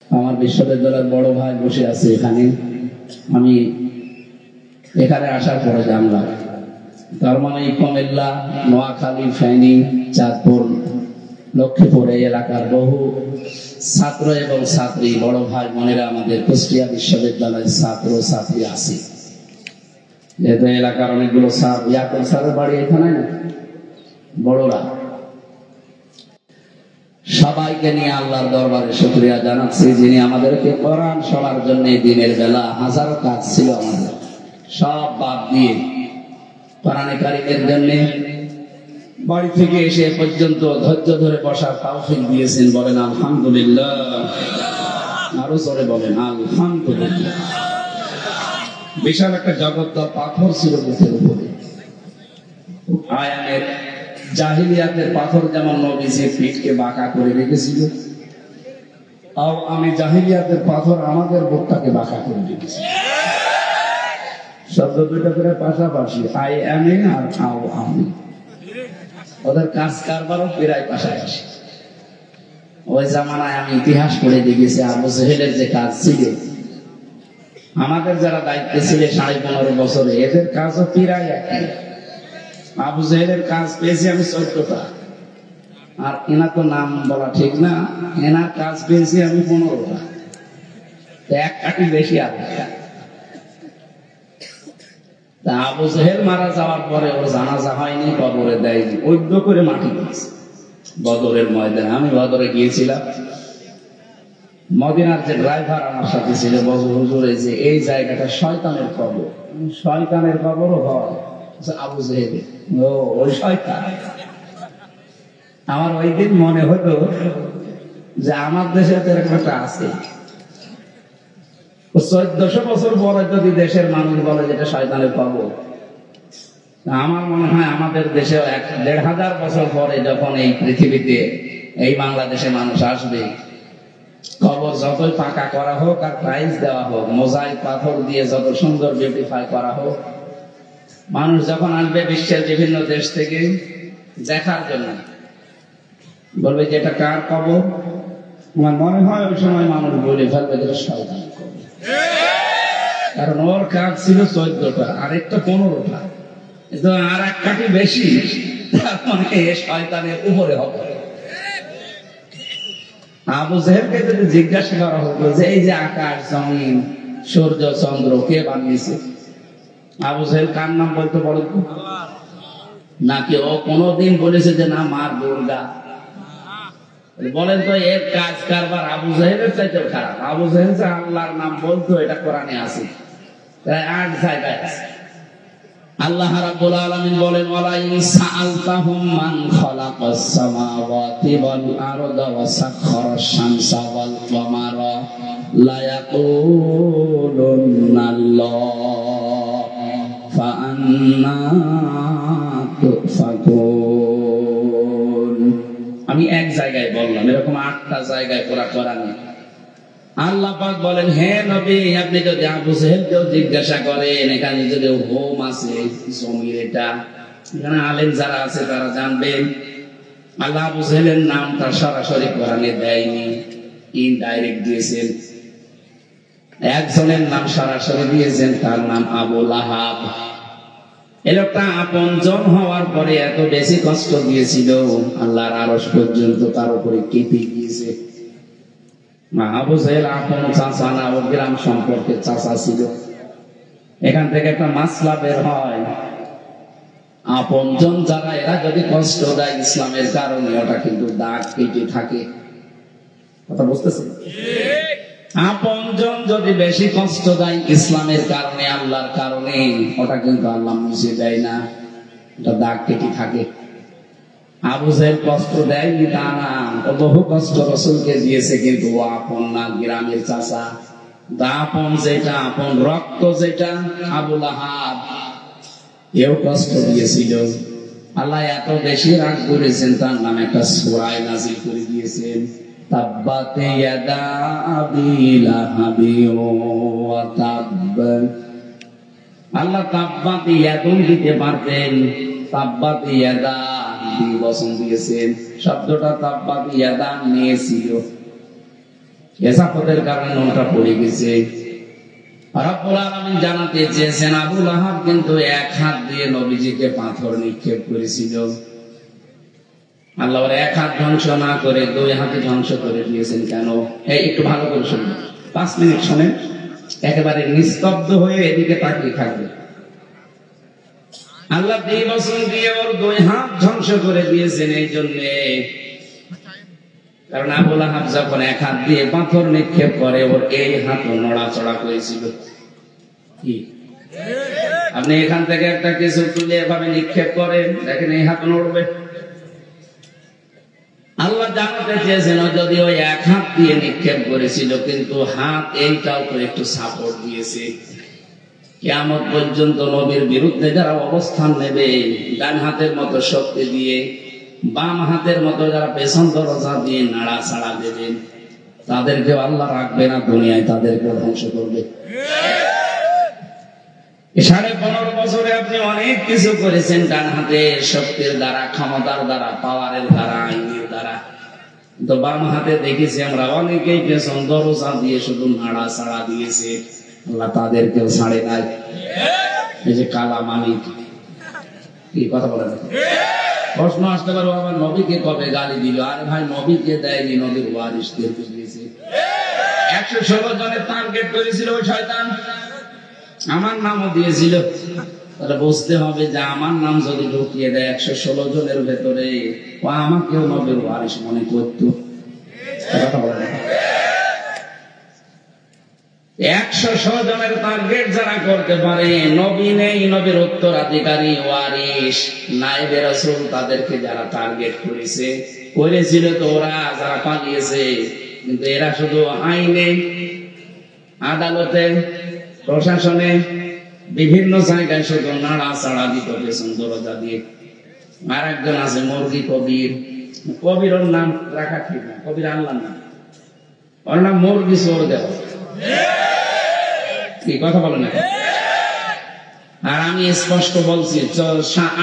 আমার বিশ্ববিদ্যালয়ের বড় ভাই বসে আছে এখানে। আমি এখানে আসার পরে জানলাম তার মানে কুমিল্লা, নোয়াখালী, ফেনী, চাঁদপুর, লক্ষ্মীপুর এই এলাকার বহু ছাত্র এবং ছাত্রী, বড় ভাই বোনেরা আমাদের কুষ্টিয়া বিশ্ববিদ্যালয়ের ছাত্র ছাত্রী আছে। যেহেতু এলাকার অনেকগুলো ইয়াকুব স্যারের বাড়ি এখানে না, বড়রা সবাইকে নিয়ে আল্লাহর দরবারে শুকরিয়া জানাচ্ছি, যিনি আমাদেরকে কোরআন শোনার জন্য দিনের বেলা হাজারো কাজ ছিল আমাদের সব বাদ দিয়ে কোরআনে কারিমের জন্য বাড়ি থেকে এসে পর্যন্ত ধৈর্য ধরে বসার তৌফিক দিয়েছেন। বলেন আলহামদুলিল্লাহ, আরো জোরে বলেন আলহামদুলিল্লাহ। বিশাল একটা জগদ্দল পাথর ছিল বুকের উপরে। আয়ামের জাহিলিয়াতের পাথর যেমন নবীজির পিঠকে বাঁকা করে রেখেছিল, আমি জাহিলিয়াতের পাথর আমাদের বুকটাকে বাঁকা করে রেখেছি। শব্দ দুইটা করে পাশাপাশি, আই এম এ আর আও আমি। ওদের কাজ কারবারও প্রায় পাশাপাশি। ওই জামানায় আমি ইতিহাস পড়ে দেখেছি আবু জেহেলের যে কাজ ছিল, আমাদের যারা দায়িত্বে ছিল 15.5 বছরে, এদের কাজও প্রায় একই। আবু জেহেলের কাজ পেয়েছি আমি 14টা, আর এনার তো নাম বলা ঠিক না, এনার কাজ পেয়েছি আমি 15টা, এক কাটি বেশি আর। আবু জেহেল মারা যাওয়ার পরে ওর জানাজা হয়নি, কবরে দেয়নি, ঐক্য করে মাটি দিয়েছে বদরের ময়দানে। আমি বদরে গিয়েছিলাম, মদিনার যে ড্রাইভার আমার সাথে ছিল বজর হুজুরে যে এই জায়গাটা শয়তানের কবর, শয়তানের কবরও হয় আবু জেহেল, ও ওই শয়তান। আমার ওই দিন মনে হতো যে আমার দেশে তো এরকম একটা আছে। 1400 বছর পরে যদি দেশের মানুষ বলে যেটা শয়তানের কবর, আমার মনে হয় আমাদের দেশে 1500 বছর পরে যখন এই পৃথিবীতে এই বাংলাদেশে মানুষ আসবে, কবর যতই পাকা করা হোক আর প্রাইজ দেওয়া হোক, মোজাইক পাথর দিয়ে যত সুন্দর বিউটিফাই করা হোক, মানুষ যখন আসবে বিশ্বের বিভিন্ন দেশ থেকে দেখার জন্য, বলবে যে এটা কার কবর? আমার মনে হয় ওই সময় মানুষ বলে ফেলবে যেটা শয়তানের কবর। কারণ ওর কাজ ছিল 14টা, আরেকটা 15টা, আর এক কাটি বেশি, তার মানে শয়তানের উপরে হবে। আবু জেহেলকে যদি জিজ্ঞাসা করা হতো যে এই যে আকাশ, জমিন, সূর্য, চন্দ্র কে বানিয়েছে, আবু জেহেল কার নাম বলতে বলো? নাকি ও কোনদিন বলেছে যে না মা দুর্গা? বলেন তো, এর কাজ কারবার আবু জেহেলের চাইতেও খারাপ। আবু জেহেল যে আল্লাহর নাম বলতো এটা কোরআনে আছে, প্রায় 8 জায়গায় আছে। আল্লাহ রাব্বুল আলামিন বলেন, ওয়ালা ইন সাআলতাহুম মান খালাকাস সামাওয়াতি ওয়াল আরদা ওয়া সাখখারাশ শামসা ওয়াল কামারা লা ইয়াকুলুন্নাল্লাহ ফাআন্না তুফাকুন। আমি এক জায়গায় বললাম, এরকম 8টা জায়গায় পুরা কোরআনে আল্লাহ পাক বলেন, হে নবী, আপনি যদি আবু জেহেলকেও জিজ্ঞাসা করেন, এখানে যদি হোম আছে জমির, এটা এখানে আলেম যারা আছে তারা জানবেন। আল্লাহ আবু জেহেলের নামটা সরাসরি কোরআনে দেয়নি, ইনডাইরেক্ট দিয়েছেন। একজনের নাম সরাসরি দিয়েছেন, তার নাম আবু লাহাব। এই লোকটা আপনজন হওয়ার পরে এত বেশি কষ্ট দিয়েছিল, আল্লাহর আরশ পর্যন্ত তার উপরে কেঁপে গিয়েছে। আবু জেহেল আপন চাচা না, ও গ্রাম সম্পর্কে চাচা ছিল। এখান থেকে একটা মাসলা বের হয়, আপনজন যারা এরা যদি কষ্ট দেয় ইসলামের কারণে, ওটা কিন্তু দাগ কেটে থাকে। কথা বুঝতেছেন? আপনজন যদি বেশি কষ্ট দেয় ইসলামের কারণে, আল্লাহর কারণে, ওটা কিন্তু আল্লাহ মুছে দেয় না, এটা দাগ কেটে থাকে। আবু জেহেল কষ্ট দেয়নি তা না, ও বহু কষ্ট রাসূলকে দিয়েছে, কিন্তু ও আপন না, গ্রামের চাচা। আপন যেটা, আপন রক্ত যেটা, আবু লাহাব, এও কষ্ট দিয়েছিল। আল্লাহ এত বেশি রাগ করেছেন, তার নামে একটা সূরা নাযিল করে দিয়েছেন, তাব্বাত ইয়াদা আবি লাহাবি ওয়া তাব। আল্লাহ তাব্বাত ইয়াদুন দিতে পারতেন, তাব্বাত ইয়াদা বচন দিয়েছেন। শব্দটা তাব্বাত ইয়াদা নিয়েছিল, হেসাফতের কারণে নুনটা পড়ে গেছে। রব্বুল আলামিন জানাতে চেয়েছেন আবু লাহাব কিন্তু এক হাত দিয়ে নবীজিকে পাথর নিক্ষেপ করেছিল। আল্লাহ এক হাত ধ্বংস না করে 2 হাতে ধ্বংস করে দিয়েছেন। কেন? একটু ভালো করে শুনবেন, 5 মিনিট শোনেন, একেবারে নিস্তব্ধ হয়ে এদিকে তাকিয়ে থাকবে। আল্লাহ 2 বছর দিয়ে ওর 2 হাত ধ্বংস করে দিয়েছেন এই জন্য, কারণ আবু লাহাব যখন এক হাত দিয়ে পাথর নিক্ষেপ করে ওর এই হাত নড়াচড়া করেছিল। কি আপনি এখান থেকে একটা কিছু তুলে এভাবে নিক্ষেপ করেন, দেখেন এই হাত নড়বে? আল্লাহ জানাতে চেয়েছেন যদি ওই এক হাত দিয়ে নিক্ষেপ করেছিল, কিন্তু হাত এইটাও তো একটু সাপোর্ট দিয়েছে। কিয়ামত পর্যন্ত নবীর বিরুদ্ধে যারা অবস্থান নেবে ডান হাতের মতো শক্তি দিয়ে, বাম হাতের মতো যারা পেছন দরজা দিয়ে নাড়াচাড়া দেবেন, তাদেরকেও আল্লাহ রাখবে না দুনিয়ায়, তাদেরকে ধ্বংস করবে। 15.5 বছরে আপনি অনেক কিছু করেছেন ডান হাতে শক্তির দ্বারা, ক্ষমতার দ্বারা, পাওয়ারের দ্বারা, আইনের দ্বারা, কিন্তু বাম হাতে দেখেছি আমরা অনেকেই পেছন দরজা দিয়ে শুধু নাড়াচাড়া দিয়েছে, আল্লাহ তাদেরকেও ছাড়ে নাই। এই যে কালা মালিক, কি কথা বলে না? প্রশ্ন আসতে পারবো আমার নবীকে কবে গালি দিল? আরে ভাই, নবীকে দেয়নি, নবীর ওয়ারিসদেরকে দিয়েছে। 116 জনের টার্গেট করেছিল ওই শয়তান, আমার নামও দিয়েছিল। তাহলে বুঝতে হবে যে আমার নাম যদি ঢুকিয়ে দেয় 116 জনের ভেতরে, ও আমাকেও নবীর ওয়ারিস মনে করত। কথা বলে না? 116 জনের টার্গেট যারা করতে পারে, নবী নেই, নবীর উত্তরাধিকারী ওয়ারিস নায়েবে রাসূল, তাদেরকে যারা টার্গেট করেছিল তো ওরা যারা পালিয়েছে, কিন্তু এরা শুধু আইনে, আদালতে, প্রশাসনে, বিভিন্ন জায়গায় শুধু নাড়াচাড়া দিত পেছন দরজা দিয়ে। আর একজন আছে মুরগি কবির, কবির ওর নাম রাখা ঠিক না, কবির আল্লাহর নাম, ওর নাম মুরগি চোর দেওয়া। কি কথা বলে না? আর আমি স্পষ্ট বলছি,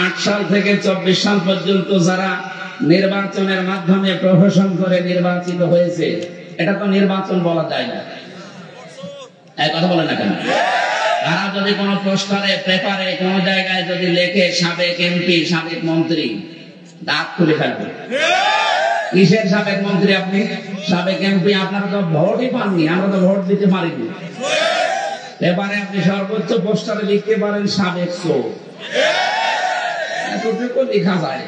8 সাল থেকে 24 সাল পর্যন্ত যারা নির্বাচনের মাধ্যমে প্রহসন করে নির্বাচিত হয়েছে, এটা তো নির্বাচন বলা যায় না। এই কথা বলে না কেন? তারা যদি কোনো পোস্টারে, পেপারে, কোনো জায়গায় যদি লেখে সাবেক এমপি, সাবেক মন্ত্রী, দাঁত খুলে ফেলবে। কিসের সাবেক মন্ত্রী আপনি? সাবেক এমপি? আপনারা তো ভোটই পাননি, আমরা তো ভোট দিতে পারিনি। এবারে আপনি সর্বোচ্চ পোস্টারে লিখতে পারেন সাবেক চোর, এতটুকু লেখা যায়।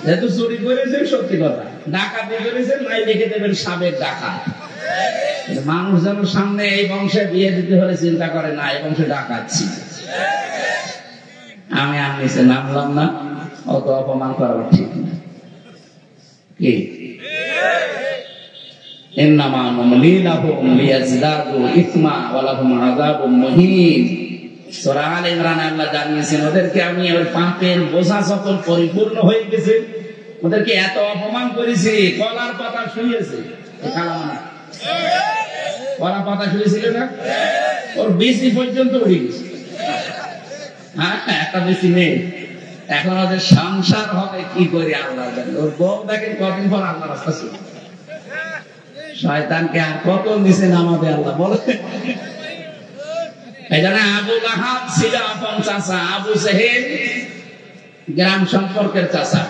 যেহেতু চুরি করেছেন সত্যি কথা, ডাকাতি করেছেন নাই লিখে দেবেন সাবেক ডাকাত। মানুষ যেন সামনে এই বংশে বিয়ে দিতে হলে চিন্তা করে না এই বংশে ডাকাচ্ছি। আমি আর নিচে নামলাম না, অত অপমান করা ঠিক না। কি ওদেরকে আমি ওই পাপের বোঝা যখন পরিপূর্ণ হয়ে গেছে, ওদেরকে এত অপমান করেছি, কলার পাতা শুয়েছে, কলা পাতা শুয়েছিল না, ওর বেশি পর্যন্ত উঠে গেছে। হ্যাঁ, একটা বেশি নেই। এখন ওদের সংসার হবে কি করে আল্লাহ জানে। ওর বউ দেখেন কদিন পর আল্লাহ রাস্তা ছিল। শয়তানকে আর কত নিচে নামাবে আল্লাহ বলে। এই জন্য আবু লাহাব ছিল আপন চাচা, আবু জেহেল গ্রাম সম্পর্কের চাচা।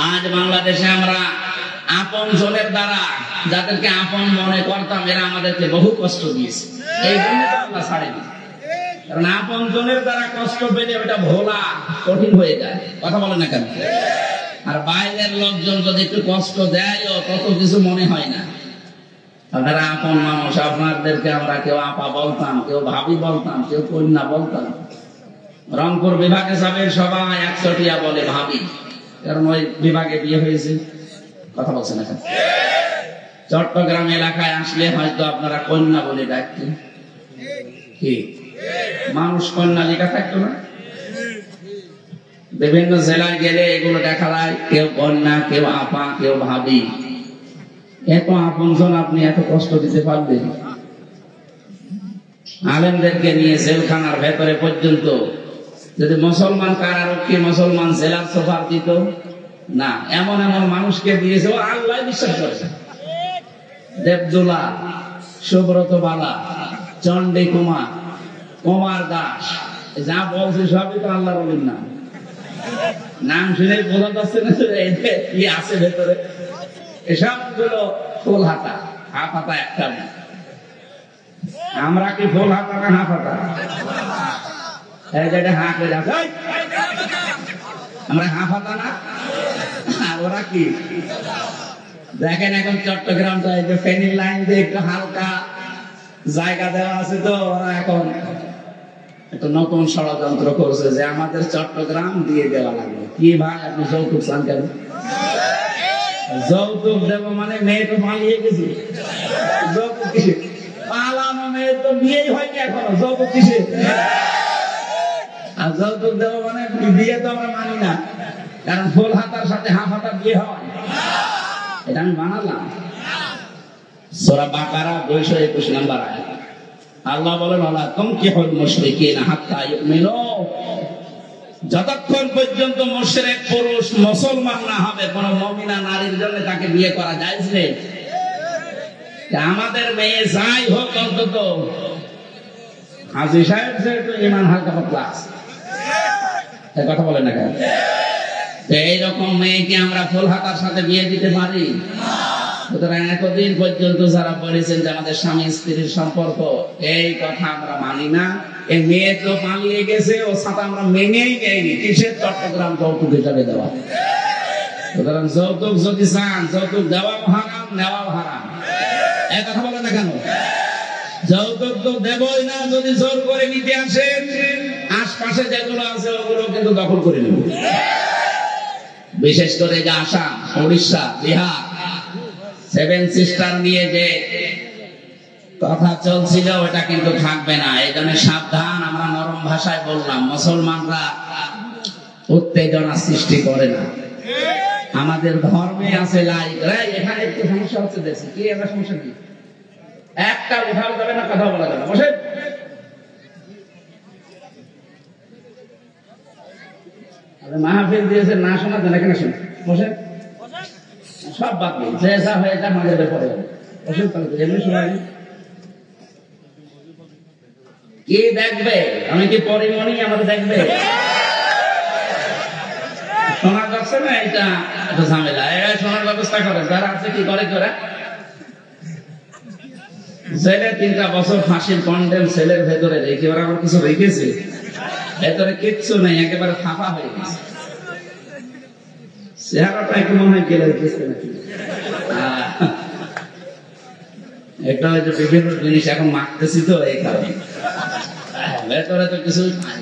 আজ বাংলাদেশে আমরা আপন জনের দ্বারা যাদেরকে আপন মনে করতাম, এরা আমাদেরকে বহু কষ্ট দিয়েছে। এই জন্য তো আল্লাহ ছাড়েনি, কারণ আপন জনের দ্বারা কষ্ট পেলে ওটা ভোলা কঠিন হয়ে যায়। কথা বলে না কেন? আর বাইরের লোকজন যদি একটু কষ্ট দেয় তত কিছু মনে হয় না। আপনারা আপন মানুষ, আপনাদেরকে আমরা কেউ আপা বলতাম, কেউ ভাবি বলতাম, কেউ কন্যা বলতাম। রংপুর বিভাগে যাবেন সবাই 100টিয়া বলে ভাবি, কারণ ওই বিভাগে বিয়ে হয়েছে। কথা বলছে না কেন? চট্টগ্রাম এলাকায় আসলে হয়তো আপনারা কন্যা বলে ডাকতেন। কি মানুষ কন্যা লেখা থাকতো না? বিভিন্ন জেলায় গেলে এগুলো দেখা যায়, কেউ কন্যা, কেউ আপা, কেউ ভাবি। এত আপনজন আপনি এত কষ্ট দিতে পারবেন? আলেমদেরকে নিয়ে জেলখানার ভেতরে পর্যন্ত যদি মুসলমান কারারক্ষী, মুসলমান জেলার সুপার দিত না, এমন এমন মানুষকে দিয়েছে, ও আল্লাহ বিশ্বাস করেছে। দেবদুলা, সুব্রত বালা, চন্ডী কুমার, কুমার দাস, যা বলছে সবই তো আল্লাহর ওলির নাম। নাম শুনে বোঝা যাচ্ছে না কি আছে ভেতরে। এসব গুলো ফুল হাতা, হাফ হাতা একটা। আমরা কি ফুল হাতা না হাফ হাতা? হাঁকে যাচ্ছে, আমরা হাফ হাতা না, আর ওরা কি? দেখেন এখন চট্টগ্রামটা এই যে ফেনীর লাইন দিয়ে একটু হালকা জায়গা দেওয়া আছে, তো ওরা এখন একটা নতুন ষড়যন্ত্র করছে যে আমাদের চট্টগ্রাম দিয়ে দেওয়া লাগবে। কি ভাই আপনি যৌতুক চান কেন? যৌতুক দেব মানে মেয়ে তো পালিয়ে গেছে, যৌতুক কিসে? পালানো মেয়ে তো বিয়েই হয়নি এখনো, যৌতুক কিসে? আর যৌতুক দেব মানে বিয়ে তো আমরা মানি না, কারণ ফুল হাতার সাথে হাফ হাতার বিয়ে হয়। এটা আমি বানালাম। সূরা বাকারা 221 নম্বর আয়াত। আল্লাহ বলেন, ওয়ালা তুনকিহুল মুশরিকিনা হাত্তা ইউমিনু, যতক্ষণ পর্যন্ত মুশরিক পুরুষ মুসলমান না হবে কোন মুমিনা নারীর জন্য তাকে বিয়ে করা জায়েজ নেই। আমাদের মেয়ে যাই হোক, অন্তত হাজী সাহেব যেহেতু ঈমান হালকা পাতলা আছে, এই কথা বলেন না কেন? এইরকম মেয়েকে আমরা ফুল হাতার সাথে বিয়ে দিতে পারি? সুতরাং এতদিন পর্যন্ত যারা বলেছেন যে আমাদের স্বামী স্ত্রীর সম্পর্ক, এই কথা আমরা মানি না। এই মেয়ে তো পালিয়ে গেছে, ও সাথে আমরা মেনেই নেইনি। কিসের চট্টগ্রাম যৌতুক হিসাবে দেওয়া? সুতরাং যৌতুক যদি চান, যৌতুক দেওয়াও হারাম, নেওয়াও হারাম। এই কথা বলে না কেন? যৌতুক তো দেবই না। যদি জোর করে নিতে আসেন, আশপাশে যেগুলো আছে ওগুলো কিন্তু দখল করে নেব। বিশেষ করে যে আসাম, উড়িষ্যা, বিহার, সেভেন সিস্টার নিয়ে যে কথা চলছিল, ওটা কিন্তু থাকবে না। এই জন্য সাবধান। আমরা নরম ভাষায় বললাম, মুসলমানরা উত্তেজনা সৃষ্টি করে না। আমাদের ধর্মে আছে লাইক। এখানে একটু সমস্যা হচ্ছে, দেখছি কি এবার সমস্যা কি? একটা উঠাও যাবে না, কথা বলা যাবে না। বসে মাহফিল দিয়েছে, না শোনা যায় না, কেন শুনে বসে সব বাদ নেই, যে যা হয়ে যা মাঝে পড়ে যাবে। বসে এমনি শোনাই কি দেখবে? আমি কি পরিমণি আমাদের দেখবে? শোনা যাচ্ছে না, এটা একটা ঝামেলা। শোনার ব্যবস্থা করেন যারা আছে। কি করে তোরা? ছেলে 3টা বছর ফাঁসির কন্ডেম ছেলের ভেতরে রেখে, ওরা আমার কিছু রেখেছে ভেতরে, কিচ্ছু নেই, একেবারে ফাঁপা হয়ে গেছে। চেহারাটা একটু মনে হয় গেলে রেখেছে নাকি। একটা হয়তো বিভিন্ন জিনিস এখন মাখতেছি, তো এই কারণে ভেতরে তো কিছুই নাই।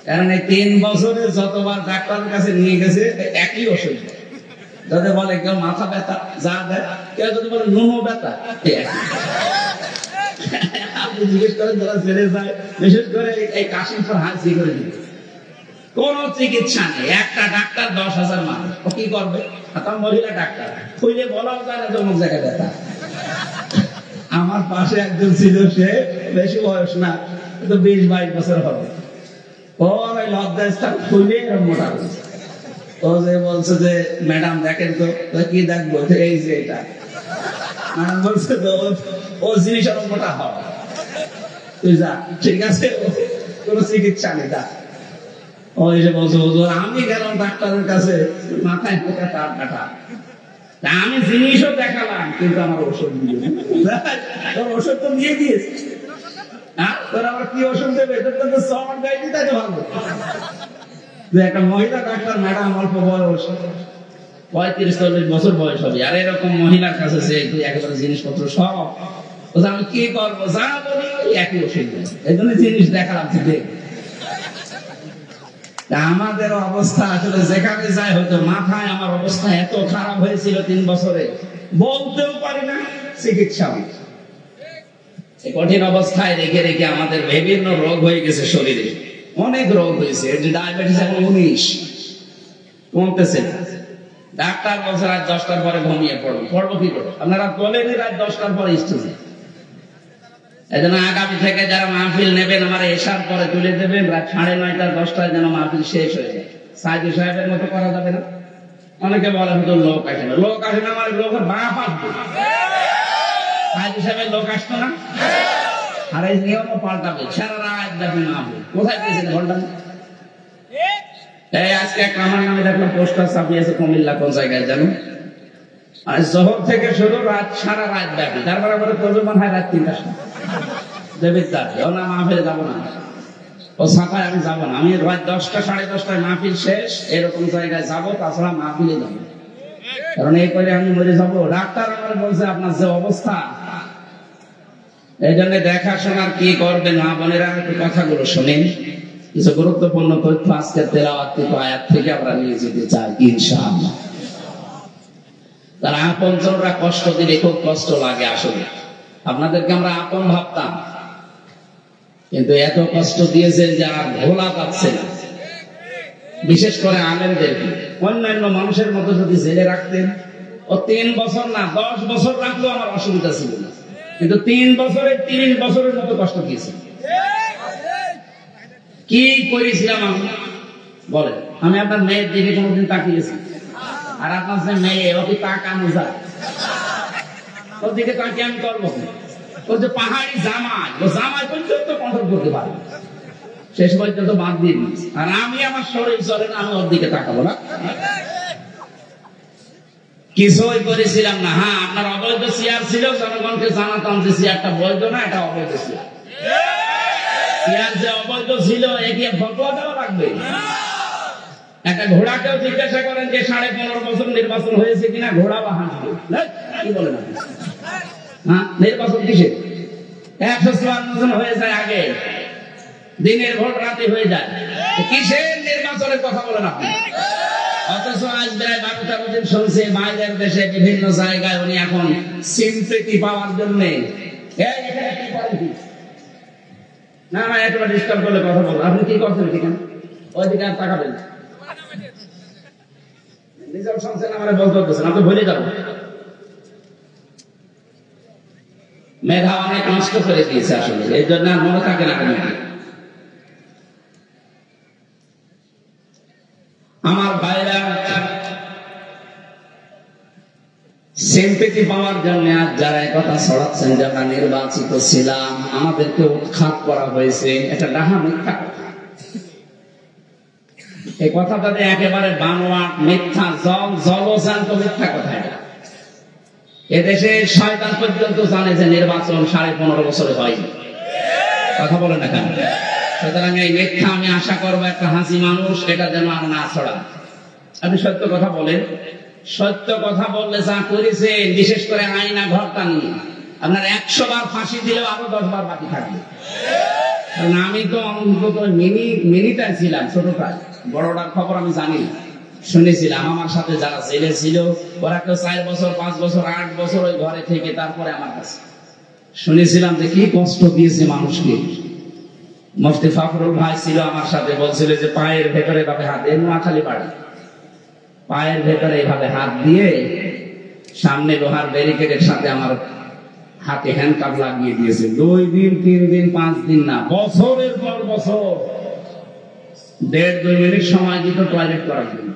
কারণ এই 3 বছরে যতবার ডাক্তারের কাছে নিয়ে গেছে একই ওষুধ। যদি বলে কেউ মাথা ব্যথা, যা দেয়। কেউ যদি বলে নুনো ব্যথা, আপনি জিজ্ঞেস করেন যারা জেলে যায়, বিশেষ করে এই কাশির পর হাসি করে দিবে। কোন চিকিৎসা নেই। একটা ডাক্তার 10,000 মানুষ, ও কি করবে? তার মহিলা ডাক্তার, খুঁজে বলাও যায় না যে অমুক জায়গায় ব্যথা। আমার পাশে একজন ছিল, সে বেশি বয়স না, 20-22 বছর হবে। ওর ওই লজ্জাস্থান খুলে এরকম মোটা হয়েছে। ও যে বলছে যে ম্যাডাম দেখেন তো, কি দেখবো? এই যে এটা। ম্যাডাম বলছে তো ও জিনিস আরো মোটা হয়, তুই যা, ঠিক আছে, কোন চিকিৎসা নেই, যা। ওই যে বলছে হুজুর, আমি গেলাম ডাক্তারের কাছে, মাথায় পোকা তার কাটা, আমি জিনিসও দেখালাম, কিন্তু আমার ওষুধ দিয়ে, তোর ওষুধ তো দিয়ে দিয়েছে, তোর আবার কি ওষুধ দেবে? তোর সবার দেয়নি, তাই তো ভালো। একটা মহিলা ডাক্তার, ম্যাডাম অল্প বয়স, 35-40 বছর বয়স হবে, আর এরকম মহিলার কাছে যে একেবারে জিনিসপত্র সব, আমি কি করবো? যা বলি একই ওষুধ। এই জন্য জিনিস দেখালাম, দেখ। আমাদের অবস্থা আসলে যেখানে যায়, হয়তো মাথায় আমার অবস্থা এত খারাপ হয়েছিল 3 বছরে, বলতেও পারি না, চিকিৎসা কঠিন অবস্থায় রেখে রেখে আমাদের বিভিন্ন রোগ হয়ে গেছে শরীরে, অনেক রোগ হয়েছে। ডায়াবেটিস এখন 19, কমতেছে না। ডাক্তার বলছে রাত 10টার পরে ঘুমিয়ে পড়বো কি করে? আপনারা বলেনি রাত 10টার পরে স্টেজে। এই জন্য আগামী থেকে যারা মাহফিল নেবেন, আমার এশার পরে তুলে দেবেন, রাত 9:30 10টায় যেন মাহফিল শেষ হয়ে যায়। সাইদুল সাহেবের মতো করা যাবে না। অনেকে বলে হয়তো লোক আসে না, লোক আসে না, আমার লোকের বাপ আসবে। কাজী সাহেবের লোক আসতো না, আর এই নিয়মও পাল্টাবে, সারা রাত ব্যাপী মাহফিল। কোথায় পেয়েছেন ঘন্টা? এই আজকে একটা আমার নামে দেখলাম পোস্টার ছাপিয়েছে কুমিল্লা কোন জায়গায় জানো, আর জোহর থেকে শুরু রাত সারা রাত ব্যাপী, তারপরে আবার প্রজমান হয় রাত 3টার সময়। দেবিদ্দার ও না মাহফিলে যাবো না, ও ছাপায় আমি যাবো না, আমি রাত 10টা 10:30টায় মাহফিল শেষ এরকম জায়গায় যাবো, তাছাড়া মাহফিলে যাবো, কারণ এই করে আমি মরে যাবো। ডাক্তার আমার বলছে আপনার যে অবস্থা, এই জন্য দেখাশোনার কি করবেন মা বোনেরা, একটু কথাগুলো শোনেন। কিছু গুরুত্বপূর্ণ তথ্য আজকে তেলাওয়াত আয়াত থেকে আমরা নিয়ে যেতে চাই ইনশাআল্লাহ। তারা আপনজনরা কষ্ট দিলে খুব কষ্ট লাগে। আসলে আপনাদেরকে আমরা আপন ভাবতাম, কিন্তু এত কষ্ট দিয়েছেন যে আর ভোলা যাচ্ছে না। বিশেষ করে আলেমদেরকে, অন্যান্য মানুষের মতো যদি জেলে রাখতেন, ও 3 বছর না 10 বছর রাখলেও আমার অসুবিধা ছিল না, কিন্তু 3 বছরের মতো কষ্ট দিয়েছে। কি করেছিলাম আমি বলেন? আমি আপনার মেয়ের দিকে কোনোদিন তাকিয়েছি? আর আপনার যে মেয়ে, ওকে তাকানো যায়? ওর দিকে তাকিয়ে আমি করবো? ও যে পাহাড়ি জামাই, ও জামাই পর্যন্ত কন্ট্রোল করতে পারে, শেষ পর্যন্ত বাদ দিয়ে দিয়েছি। আর আমি আমার শরীর চলে না, আমি ওর দিকে তাকাবো না? কিছুই করেছিলাম না। হ্যাঁ, আপনার অবৈধ চেয়ার ছিল, জনগণকে জানাতাম যে চেয়ারটা বৈধ না, এটা অবৈধ চেয়ার। চেয়ার যে অবৈধ ছিল, এগিয়ে ফতোয়া দেওয়া লাগবে। একটা ঘোড়াকেও জিজ্ঞাসা করেন যে 15.5 বছর নির্বাচন হয়েছে কিনা, ঘোড়া বা হাঁস কি বলেন আপনি? হ্যাঁ, নির্বাচন কিসে? 154 জন হয়ে যায় আগে, দিনের ভোট রাতে হয়ে যায়, কিসের নির্বাচনের কথা বলেন আপনি? অথচ আজ প্রায় 12-13 দিন শুনছে বাইরের দেশে বিভিন্ন জায়গায় উনি এখন সিম্পেথি পাওয়ার জন্য না না একেবারে ডিস্টার্ব করলে কথা বলবো। আপনি কি করছেন ঠিক আছে? ওই দিকে আর তাকাবেন, নিজেও শুনছেন আমার বলতে হতেছেন, আপনি ভুলে যাবেন। মেধা অনেক নষ্ট করে দিয়েছে আসলে, এই জন্য আর মনে থাকে না। আমার ভাইরা, সিম্পেথি পাওয়ার জন্য আজ যারা কথা ছড়াচ্ছেন যে আমরা নির্বাচিত ছিলাম, আমাদেরকে উৎখাত করা হয়েছে, এটা ডাহা মিথ্যা কথা। এই কথাটাতে একেবারে বানোয়াট মিথ্যা, জলজান্ত মিথ্যা কথা। এদেশে শয়তান পর্যন্ত জানে যে নির্বাচন 15.5 বছরে হয়নি। কথা বলে না কেন? সুতরাং এই মিথ্যা আমি আশা করবো একটা হাসি মানুষ এটা যেন আর না ছড়া। আপনি সত্য কথা বলেন, সত্য কথা বললে যা করেছেন, বিশেষ করে আইনা ঘরটা নিয়ে, আপনার 100 বার ফাঁসি দিলেও আরো 10 বার বাকি থাকবে। কারণ আমি তো অন্তত মিনিটাই ছিলাম, ছোটটায়, বড়টার খবর আমি জানি না, শুনেছিলাম। আমার সাথে যারা জেলে ছিল, ওরা কেউ 4 বছর 5 বছর 8 বছর ওই ঘরে থেকে তারপরে আমার কাছে শুনেছিলাম যে কি কষ্ট দিয়েছে মানুষকে। মুফতি ফাখরুল ভাই ছিল আমার সাথে, বলছিল যে পায়ের ভেতরে এভাবে হাত, এর নোয়াখালী বাড়ি, পায়ের ভেতরে এইভাবে হাত দিয়ে সামনে লোহার ব্যারিকেডের সাথে আমার হাতে হ্যান্ডকাপ লাগিয়ে দিয়েছে। 2 দিন 3 দিন 5 দিন না, বছরের পর বছর 1.5-2 মিনিট সময় দিত টয়লেট করার জন্য।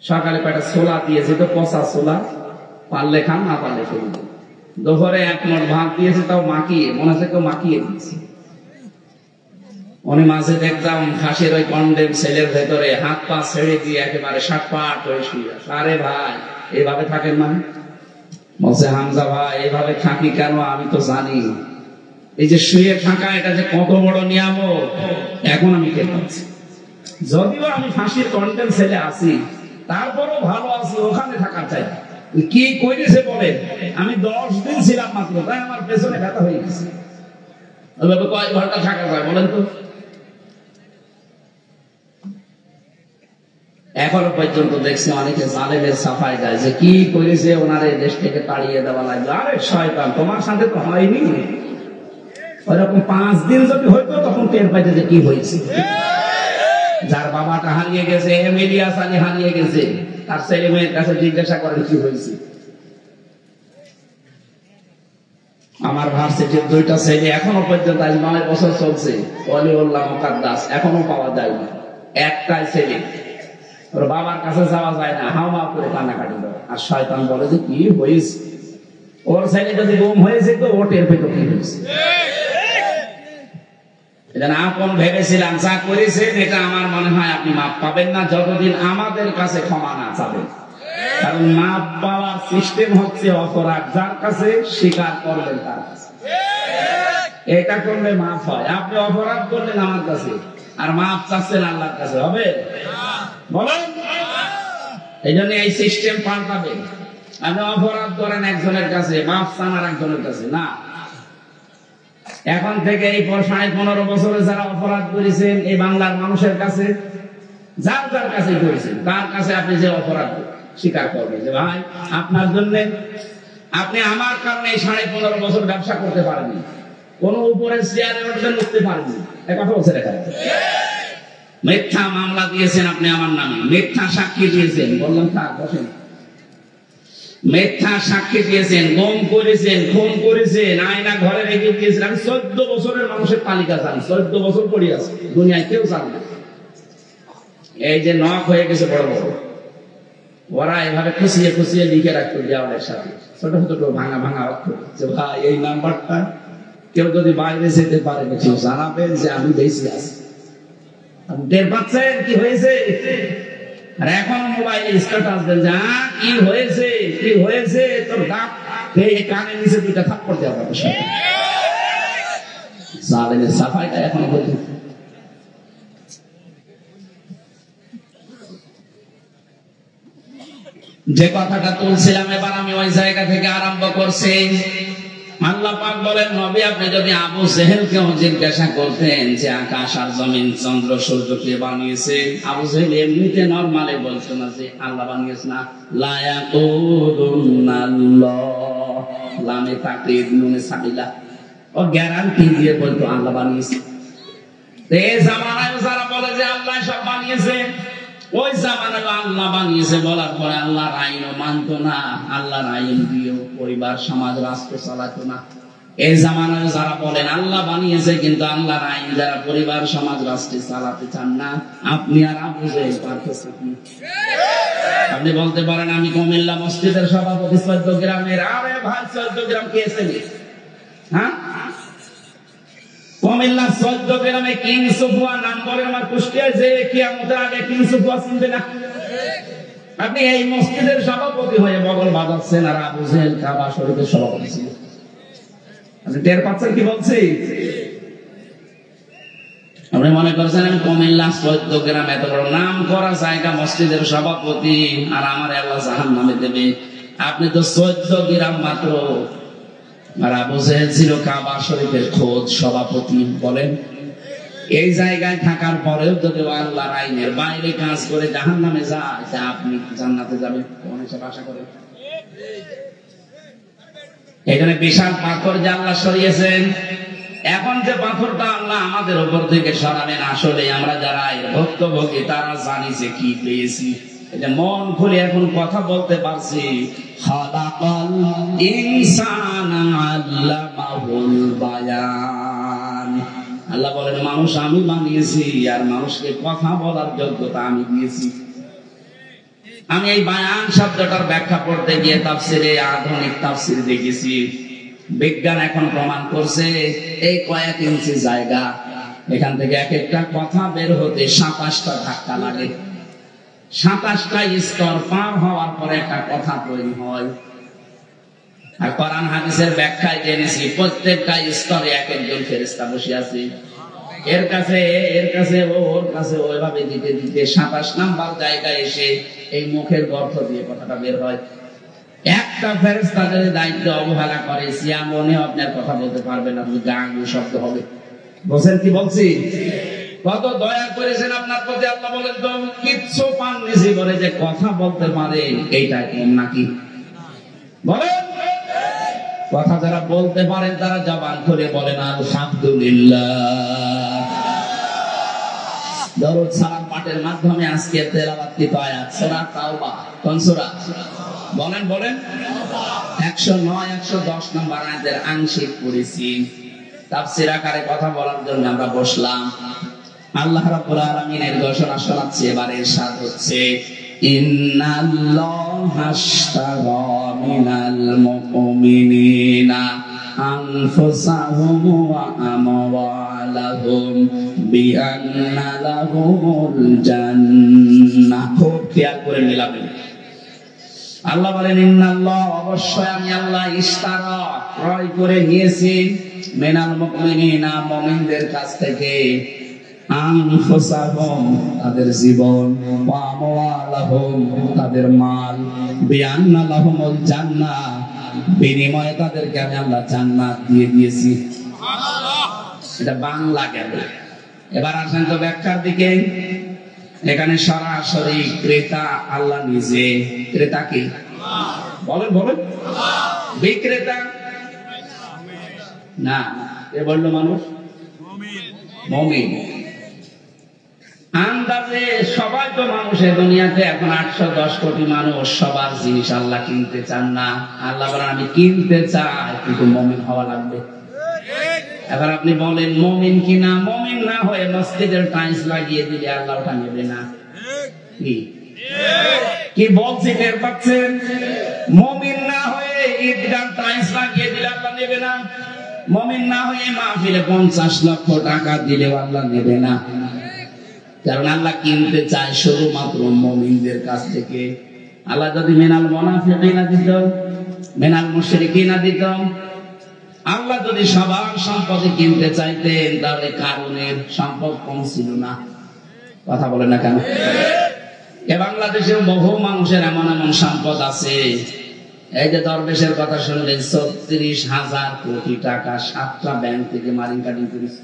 সকালে কয়েকটা ছোলা দিয়েছে, তো পচা ছোলা, পারলে খান না পারলে ফেলে দিন। দুপুরে 1 মোট ভাত দিয়েছে, তাও মাখিয়ে, মনে হচ্ছে কেউ মাখিয়ে দিয়েছে। উনি মাঝে দেখতাম ফাঁসির ওই কন্ডেম সেলের ভেতরে হাত পা ছেড়ে দিয়ে একেবারে সাটপাট হয়ে শুয়ে আছে। আরে ভাই, এইভাবে থাকেন মানে? বলছে হামজা ভাই, এইভাবে থাকি কেন আমি তো জানি, এই যে শুয়ে থাকা এটা যে কত বড় নিয়ামত এখন আমি টের পাচ্ছি। যদিও আমি ফাঁসির কন্ডেম সেলে আছি, তারপরও ভালো আছি, ওখানে থাকার চাই। কি করেছে বলে, আমি 10 দিন ছিলাম মাত্র, তাই আমার পেছনে ব্যথা হয়ে গেছে। ওইভাবে কয়েক ঘন্টা থাকা যায় বলেন তো? এখনো পর্যন্ত দেখছি অনেকে জালেমের সাফাই দেয় যে কি করেছে ওনারে দেশ থেকে তাড়িয়ে দেওয়া লাগবে। আরে শয়তান, তোমার সাথে তো হয়নি। ওইরকম 5 দিন যদি হইতো তখন টের পাইতে যে কি হয়েছে। যার বাবাটা হারিয়ে গেছে, এমিলিয়াস আলী হারিয়ে গেছে, তার ছেলে মেয়ের কাছে জিজ্ঞাসা করেন কি হয়েছে। আমার ভার্সিটির 2টা ছেলে এখনো পর্যন্ত, আজ 9 বছর চলছে, ওয়ালিউল্লাহ মুকাদ্দাস, এখনো পাওয়া যায়নি। একটাই ছেলে, ওর বাবার কাছে যাওয়া যায় না, হাওমা করে কান্নাকাটি করে। আর শয়তান বলে যে কি হয়েছে, ওর ছেলে যদি গুম হয়েছে তো ও টের পেতো কি হয়েছে। এটা না আপন ভেবেছিলাম, যা করেছেন এটা আমার মনে হয় আপনি মাপ পাবেন না যতদিন আমাদের কাছে ক্ষমা না চাবেন। কারণ মাপ পাওয়ার সিস্টেম হচ্ছে অপরাধ যার কাছে স্বীকার করবেন তার কাছে, এটা করলে মাপ হয়। আপনি অপরাধ করলেন আমার কাছে আর মাপ চাচ্ছেন আল্লাহর কাছে, হবে? বলেন। এই জন্য এই সিস্টেম পাল্টাবেন। আপনি অপরাধ করেন একজনের কাছে, মাপ চান আর একজনের কাছে না। এখন থেকে এই 15.5 বছরে যারা অপরাধ করেছেন এই বাংলার মানুষের কাছে, যার যার কাছে করেছেন তার কাছে আপনি যে অপরাধ স্বীকার করবেন যে ভাই আপনার জন্য, আপনি আমার কারণে এই 15.5 বছর ব্যবসা করতে পারেননি, কোন উপরে চেয়ারে উঠতে পারেননি, কথা বলছে দেখা। মিথ্যা মামলা দিয়েছেন আপনি আমার নামে, মিথ্যা সাক্ষী দিয়েছেন, বললাম থাক বসেন। মিথ্যা সাক্ষী দিয়েছেন, গুম করেছেন, খুন করেছেন, আয়না ঘরে রেখে দিয়েছেন। আমি 14 বছরের মানুষের তালিকা জানি, 14 বছর পড়ে আছে, দুনিয়ায় কেউ জানে না। এই যে নখ হয়ে গেছে বড় বড়, ওরা এভাবে খুশিয়ে খুশিয়ে লিখে রাখতো দেওয়ালের সাথে ছোট ছোট ভাঙা ভাঙা অক্ষর, যে ভাই এই নাম্বারটা কেউ যদি বাইরে যেতে পারে কিছু জানাবেন যে আমি বেশি আছি। আপনি টের পাচ্ছেন কি হয়েছে? আর এখন মোবাইলে স্ট্যাটাস দেন যে কি হয়েছে কি হয়েছে, তোর ডাক এই কানের নিচে দুইটা থাপ্পড় দেওয়া হবে। জালেমের সাফাইটা এখনো হয়েছে। যে কথাটা তুলছিলাম এবার আমি ওই জায়গা থেকে আরম্ভ করছি। আল্লাহ পাক বলেন, নবী আপনি যদি আবু জেহেলকেও জিজ্ঞাসা করতেন যে আকাশ আর জমিন চন্দ্র সূর্য কে বানিয়েছে, আবু জেহেল এমনিতে নরমালে বলতো না যে আল্লাহ বানিয়েছে না, লা ইয়াকুলুনাল্লাহ, লামে তাকরীর নুনে সাকিলা, ও গ্যারান্টি দিয়ে বলতো আল্লাহ বানিয়েছে। এই জামানায় যারা বলে যে আল্লাহ সব বানিয়েছে, ওই জামানায় আল্লাহ বানিয়েছে বলার পরে আল্লাহর আইনও মানতো না, আল্লাহর আইন দিয়েও পরিবার সমাজ রাষ্ট্র চালাতো না। এই জামানায় যারা বলেন আল্লাহ বানিয়েছে কিন্তু আল্লাহর আইন যারা পরিবার সমাজ রাষ্ট্রে চালাতে চান না, আপনি আর আবু জেহেল পারতেছেন কি? আপনি বলতে পারেন আমি কুমিল্লা মসজিদের সভাপতি 14 গ্রামের, আরে ভাই 14 গ্রাম কে চেনে? হ্যাঁ, কুমিল্লা 14 গ্রামে কিং সুফুয়া নাম করে আমার কুষ্টিয়ায় যে কিয়ামতের আগে কিং সুফুয়া চিনবে না। আপনি এই মসজিদের সভাপতি হয়ে বগল বাজাচ্ছেন আর আবু জেহেল কাবা শরীফের সভাপতি ছিল। আপনি টের পাচ্ছেন কি বলছি? আপনি মনে করছেন আমি কুমিল্লা 14 গ্রাম এত বড় নাম করা জায়গা মসজিদের সভাপতি আর আমার আল্লাহ জাহান্নামে দেবে? আপনি তো 14 গ্রাম মাত্র, আর আবু জেহেল ছিল কাবা শরীফের খোদ সভাপতি। বলেন, এই জায়গায় থাকার পরেও যদি আল্লাহর আইনের বাইরে কাজ করে জাহান্নামে যায়, আপনি জান্নাতে যাবেন অনেক আশা করেন? এখানে বিশাল পাথর যে আল্লাহ সরিয়েছেন, এখন যে পাথরটা আল্লাহ আমাদের উপর থেকে সরাবেন, আসলে আমরা যারা এর ভুক্তভোগী তারা জানি যে কি পেয়েছি। এটা মন খুলে এখন কথা বলতে পারছি। খালাকাল ইনসানা আল্লামাহুল বায়ান। আল্লাহ বলেন মানুষ আমি বানিয়েছি আর মানুষকে কথা বলার যোগ্যতা আমি দিয়েছি। আমি এই বায়ান শব্দটার ব্যাখ্যা করতে গিয়ে তাফসিরে, আধুনিক তাফসির দেখেছি, বিজ্ঞান এখন প্রমাণ করছে এই কয়েক ইঞ্চি জায়গা, এখান থেকে এক একটা কথা বের হতে 27টা ধাক্কা লাগে। 27টা স্তর পার হওয়ার পরে একটা কথা তৈরি হয়। আর কোরআন হাদিসের ব্যাখ্যায় জেনেছি প্রত্যেকটা স্তরে এক একজন ফেরেশতা বসে আছে। এর কাছে ওর কাছে ওইভাবে দিতে দিতে 27 নাম্বার জায়গায় এসে এই মুখের গর্ত দিয়ে কথাটা বের হয়। একটা ফেরেশতা যদি দায়িত্ব অবহেলা করে সিয়ামনে আপনার কথা বলতে পারবে না, গাঙ্গু শব্দ হবে। বলছেন কি বলছি? কত দয়া করেছেন আপনার প্রতি আল্লাহ, বলেন তো কিচ্ছু পাননি জীবনে যে কথা বলতে পারেন, এইটা কম নাকি? বলেন, কথা যারা বলতে পারেন তারা জবান খুলে বলেন আলহামদুলিল্লাহ। দরুদ সালাম পাঠের মাধ্যমে আজকে তেলাওয়াতকৃত আয়াত সূরা তাওবা, কোন সূরা? বলেন 109 110 নম্বর আয়াতের আংশিক পড়েছি। তাফসীর আকারে কথা বলার জন্য আমরা বসলাম। আল্লাহ রাব্বুল আলামিনের ঘোষণা শোনাচ্ছে, এবার ইরশাদ হচ্ছে, ইন্নাল্লাহা আশতারা মিনাল মুমিনিনা আনফুসাহুম ওয়া আমওয়ালাহুম বিআন্না লাহুমুল জান্নাহ। খুব খেয়াল করে মিলাবেন। আল্লাহ বলেন, ইন্নাল্লাহ, অবশ্যই আমি আল্লাহ, ইশতারা, ক্রয় করে নিয়েছি, মিনাল মুমিনিনা, মুমিনদের কাছ থেকে, আনফুসাহুম, তাদের জীবন, ওয়া আমওয়ালাহুম, তাদের মাল, বিআন্না লাহুমুল জান্নাহ, বিনিময়ে তাদেরকে আমি আল্লাহ জান্নাত দিয়ে দিয়েছি। সুবহানাল্লাহ। এটা বাংলা গেল। এবার আসেন তো ব্যাখ্যার দিকে। এখানে সরাসরি ক্রেতা আল্লাহ নিজে। ক্রেতা কি? বলেন বলেন। বিক্রেতা না, এ বলল মানুষ মুমিন। আন্দাজে সবাই তো মানুষের দুনিয়াতে এখন 810 কোটি মানুষ, সবার জিনিস আল্লাহ কিনতে চান না। আল্লাহ বলেন, আমি কিনতে চাই, কিন্তু মুমিন হওয়া লাগবে। এবার আপনি বলেন মুমিন কি না? মুমিন না হয়ে মসজিদের টাইলস লাগিয়ে দিলে আল্লাহ ওটা নেবে না। কি বলছি টের পাচ্ছেন? মুমিন না হয়ে ঈদগাহ টাইলস লাগিয়ে দিলে আল্লাহ নেবে না। মুমিন না হয়ে মাহফিলে 50 লক্ষ টাকা দিলে আল্লাহ নেবে না। কারণ আল্লাহ কিনতে চায় শুধুমাত্র মুমিনদের কাছ থেকে। আল্লাহ যদি মিনাল মুনাফিকিনা দিত, মিনাল মুশরিকিনা দিত, আল্লাহ যদি সবার সম্পদে কিনতে চাইতেন, তাহলে কারণের সম্পদ কম ছিল না। কথা বলে না কেন? এ বাংলাদেশের বহু মানুষের এমন এমন সম্পদ আছে। এই যে দরবেশের কথা শুনলেন, 36,000 কোটি টাকা 7টা ব্যাংক থেকে মারিং কাটিং করেছে।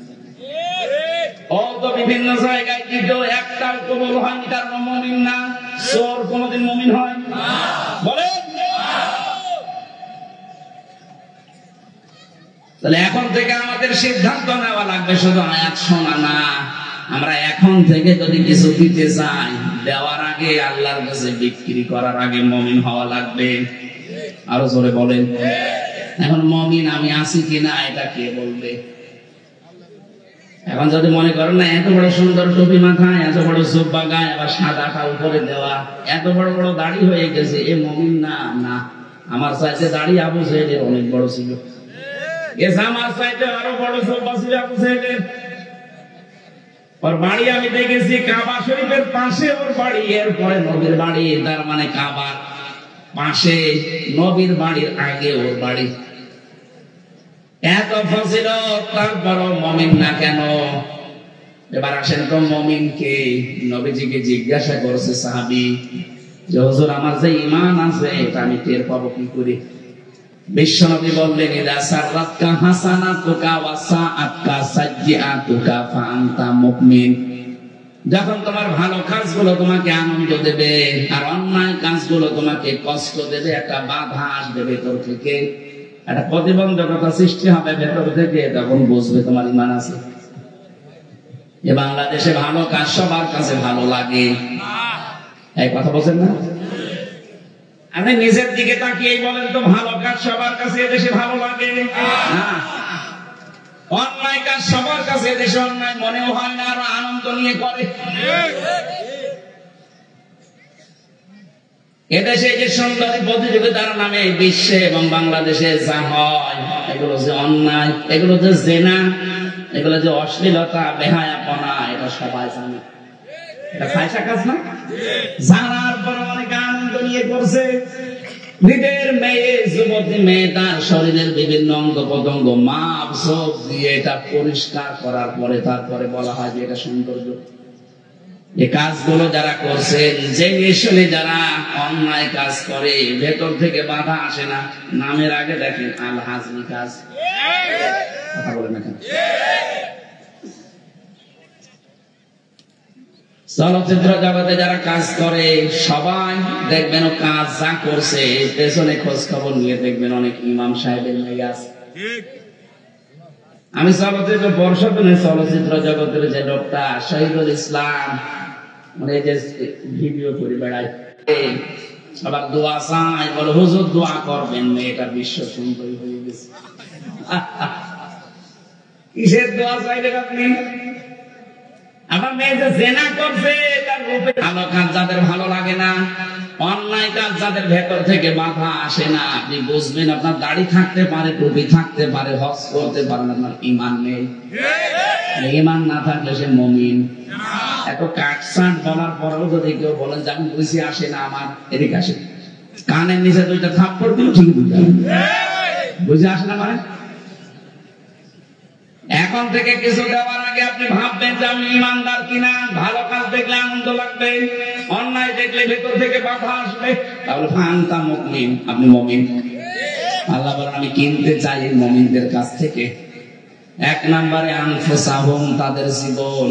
ও তো বিভিন্ন জায়গায় কিন্তু একটাও কবুল হয়নি, কারণ মুমিন না। চোর কোনদিন মুমিন হয় না? বলেন। তাহলে এখন থেকে আমাদের সিদ্ধান্ত নেওয়া লাগবে, শুধু আয়াত শোনা না। আমরা এখন থেকে যদি কিছু দিতে চাই, দেওয়ার আগে আল্লাহর কাছে বিক্রি করার আগে মুমিন হওয়া লাগবে। আরো জোরে বলেন। এখন মুমিন আমি আছি কিনা এটা কে বলবে? এখন যদি মনে করেন না, এত বড় সুন্দর টুপি মাথায়, এত বড় জুব্বা গায়ে, আবার সাদাটা উপরে দেওয়া, এত বড় বড় দাড়ি হয়ে গেছে, এ মুমিন না। না, আমার চাইতে দাড়ি আবু সাইদের অনেক বড় ছিল। এ আমার চাইতে আরো বড় জুব্বা ছিল আবু সাইদের। ওর বাড়ি আমি দেখেছি কাবা শরীফের পাশে ওর বাড়ি, এরপরে নবীর বাড়ি। তার মানে কাবার পাশে, নবীর বাড়ির আগে ওর বাড়ি। এত ফজিলত, তারপর মুমিন না কেন? এবার আসেন তো মুমিন কে? নবীজিকে জিজ্ঞাসা করছে সাহাবী যে, হুজুর, আমার যে ঈমান আছে এটা আমি টের পাবো কি করে? বিশ্বনবী বললেন, ইদা সাররাতকা হাসানাতুকা ওয়া সাআতকা সাইয়্যাতুকা ফাআনতা মুমিন। যখন তোমার ভালো কাজগুলো তোমাকে আনন্দ দেবে, আর অন্যায় কাজগুলো তোমাকে কষ্ট দেবে, একটা বাধা আসবে ভেতর থেকে, একটা প্রতিবন্ধকতা সৃষ্টি হবে ভেতর থেকে, তখন বুঝবে তোমার ঈমান আছে। এ বাংলাদেশে ভালো কাজ সবার কাছে ভালো লাগে, এই কথা বলছেন না? আপনি নিজের দিকে তাকিয়ে বলেন তো, ভালো কাজ সবার কাছে এদেশে ভালো লাগে না? অন্যায় কাজ সবার কাছে এদেশে অন্যায় মনেও হয় না, আর আনন্দ নিয়ে করে। এদেশে যে সুন্দরী প্রতিযোগিতার নামে বিশ্বে এবং বাংলাদেশে যা হয়, এগুলো যে অন্যায়, এগুলো যে জেনা, এগুলো যে অশ্লীলতা, বেহায়াপনা, এটা সবাই জানে। এটা ফায়সা কাজ না? জানার পর অনেক আনন্দ নিয়ে করছে। নিজের মেয়ে, যুবতী মেয়ে, তার শরীরের বিভিন্ন অঙ্গ প্রত্যঙ্গ মাপ সব দিয়ে এটা পরিষ্কার করার পরে তারপরে বলা হয় যে এটা সৌন্দর্য। এই কাজগুলো যারা করছেন, জেনে শুনে যারা অন্যায় কাজ করে, ভেতর থেকে বাধা আসে না। নামের আগে দেখেন আল হাজমি কাজ। কথা বলেন না কেন? চলচ্চিত্র জগতে যারা কাজ করে সবাই দেখবেন ও কাজ যা করছে, পেছনে খোঁজ খবর নিয়ে দেখবেন অনেক ইমাম সাহেবের মেয়ে আছে। আমি চলচ্চিত্র পর্ষদের চলচ্চিত্র জগতের যে লোকটা শহীদুল ইসলাম, মানে যে ভিডিও করে বেড়ায়, আবার দোয়া চাই, বলে হুজুর দোয়া করবেন, মেয়েটা বিশ্ব সুন্দরী হয়ে গেছে। কিসের দোয়া চাইলেন আপনি? আমার মেয়ে যে জেনা করছে তার রূপে ভালো কাজ যাদের ভালো লাগে না, অন্যায় কাজ যাদের ভেতর থেকে বাধা আসে না, আপনি বুঝবেন আপনার দাড়ি থাকতে পারে, টুপি থাকতে পারে, হজ করতে পারেন, আপনার ঈমান নেই। ঈমান না থাকলে সে মুমিন। এত কাটসাট বলার পরেও যদি কেউ বলেন যে আমি বুঝি আসে না আমার, এদিকে আসে, কানের নিচে দুইটা থাপ্পড় দিল ঠিক বুঝে বুঝে আসে না মানে। এখন থেকে কিছু দেওয়ার আগে আপনি ভাববেন যে আমি ইমানদার কিনা। ভালো কাজ দেখলে আনন্দ লাগবে, অন্যায় দেখলে ভেতর থেকে বাধা আসবে, তাহলে ফান্তা মুমিন, আপনি মুমিন। আল্লাহ বলেন আমি কিনতে চাই মুমিনদের কাছ থেকে। 1 নম্বরে আনফুসাহুম, তাদের জীবন।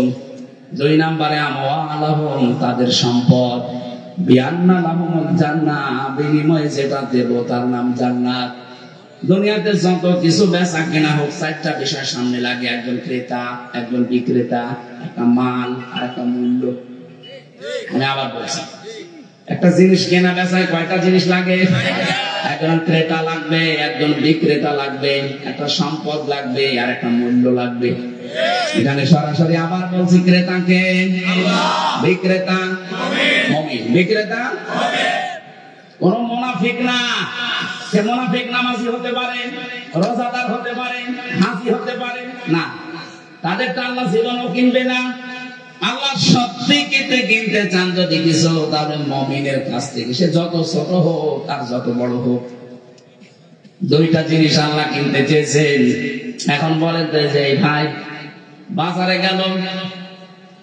2 নম্বরে আমওয়ালাহুম, তাদের সম্পদ। বিআন্না লাহুমুল জান্নাহ, বিনিময়ে যেটা দেব তার নাম জান্নাত। দুনিয়াতে যত কিছু বেচা কেনা হোক, 4টা বিষয় সামনে লাগে, একজন ক্রেতা, একজন বিক্রেতা, একটা মাল আর একটা মূল্য। আমি আবার বলছি, একটা জিনিস কেনা বেচায় কয়টা জিনিস লাগে? একজন ক্রেতা লাগবে, একজন বিক্রেতা লাগবে, একটা সম্পদ লাগবে আর একটা মূল্য লাগবে। এখানে সরাসরি আবার বলছি, ক্রেতাকে, বিক্রেতা মুমিন, বিক্রেতা কোন মুনাফিক না। সে মুনাফিক নামাজি হতে পারে, রোজাদার হতে পারে, হাসি হতে পারে না, তাদেরটা আল্লাহ জীবনও কিনবে না। আল্লাহ সত্যি কিনতে চান যদি কিছু, তাহলে মুমিনের কাছ থেকে, সে যত ছোট হোক আর যত বড় হোক। 2টা জিনিস আল্লাহ কিনতে চেয়েছেন। এখন বলেন যে ভাই বাজারে গেল,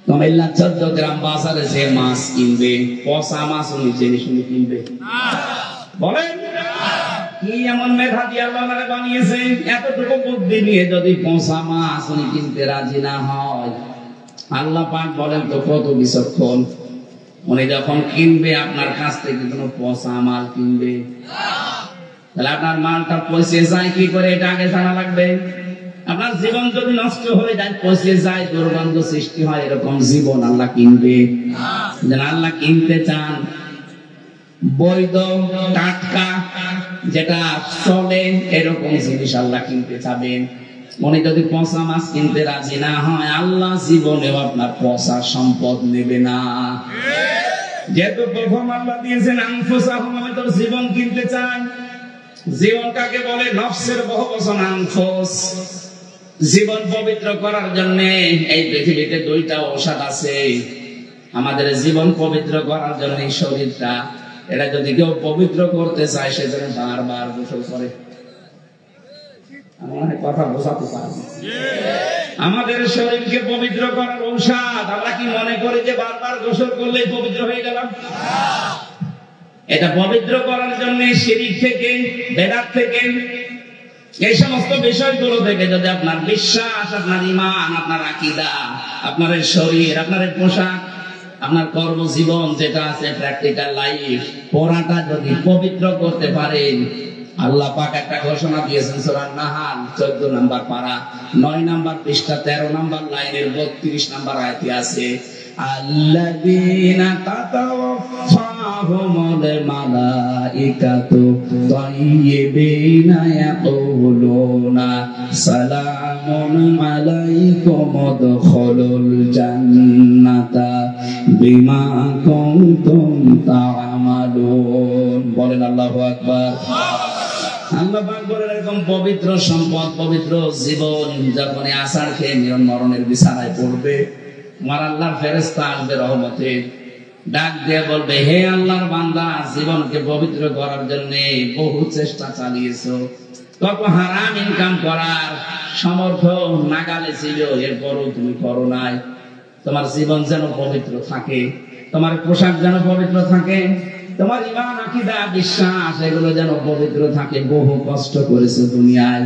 কুমিল্লা 14 গ্রাম বাজারে যে মাছ কিনবে, পচা মাছ উনি জেনে শুনে কিনবে? বলেন কি এমন মেধা দিয়ে আল্লাহ বানিয়েছে? এতটুকু বুদ্ধি নিয়ে যদি পচা মাছ উনি কিনতে রাজি না হয়, আল্লাহ পাক বলেন তো কত বিচক্ষণ। উনি যখন কিনবে আপনার কাছ থেকে কোনো পচা মাল কিনবে, তাহলে আপনার মালটা পচে যায় কি করে এটা আগে জানা লাগবে। আপনার জীবন যদি নষ্ট হয়ে যায়, পচে যায়, দুর্গন্ধ সৃষ্টি হয়, এরকম জীবন আল্লাহ কিনবে? আল্লাহ কিনতে চান বৈধ, টাটকা, যেটা চলে, এরকম জিনিস আল্লাহ কিনতে চাবেন। উনি যদি পচা মাছ কিনতে রাজি না হয়, আল্লাহ জীবনেও আপনার পচা সম্পদ নেবে না। যেহেতু প্রথম আল্লাহ দিয়েছেন আনফুসাহুম, আমি তোর জীবন কিনতে চাই। জীবন কাকে বলে? নফসের বহুবচন আনফুস। জীবন পবিত্র করার জন্য এই পৃথিবীতে 2টা ঔষধ আছে। আমাদের জীবন পবিত্র করার জন্য এই শরীরটা, এটা যদি কেউ পবিত্র করতে চায়, সে যেন বারবার গোসল করে। কথা বোঝাতে পারবো? আমাদের শরীরকে পবিত্র করার ঔষধ। আমরা কি মনে করি যে বারবার গোসল করলেই পবিত্র হয়ে গেলাম? এটা পবিত্র করার জন্য শিরক থেকে, বেদাত থেকে, এই সমস্ত বিষয়গুলো থেকে যদি আপনার বিশ্বাস, আপনার ঈমান, আপনার আকীদা, আপনার শরীর, আপনার পোশাক, আপনার কর্মজীবন যেটা আছে, প্র্যাকটিক্যাল লাইফ, পুরাটা যদি পবিত্র করতে পারেন, আল্লাহ পাক একটা ঘোষণা দিয়েছেন সূরা নাহাল 14 নম্বর পারা 9 নম্বর পৃষ্ঠা 13 নম্বর লাইনের 32 নম্বর আয়াতে আছে, আল্লাযীনা তাতাওয়াফাহুমুল মালাইকাতু তাইয়্যিবিনা ইয়াকুলুনা সালামুন আলাইকুম উদখুলুল জান্নাতা বিমা কুনতুম তা'মালুন। বলেন আল্লাহু আকবার। আল্লাহ পাক বলেন এরকম পবিত্র সম্পদ, পবিত্র জীবন যখন আছাড় খেয়ে মরণের বিছানায় পড়বে, আমার আল্লাহর ফেরেশতা আসবে রহমতে, ডাক দিয়ে বলবে, হে আল্লাহর বান্দা, জীবনকে পবিত্র করার জন্য বহু চেষ্টা চালিয়েছো, কত হারাম ইনকাম করার সমর্থ নাগালে ছিল, এরপরও তুমি করো নাই। তোমার জীবন যেন পবিত্র থাকে, তোমার পোশাক যেন পবিত্র থাকে, তোমার ঈমান, আকীদা, বিশ্বাস এগুলো যেন পবিত্র থাকে। বহু কষ্ট করেছো দুনিয়ায়।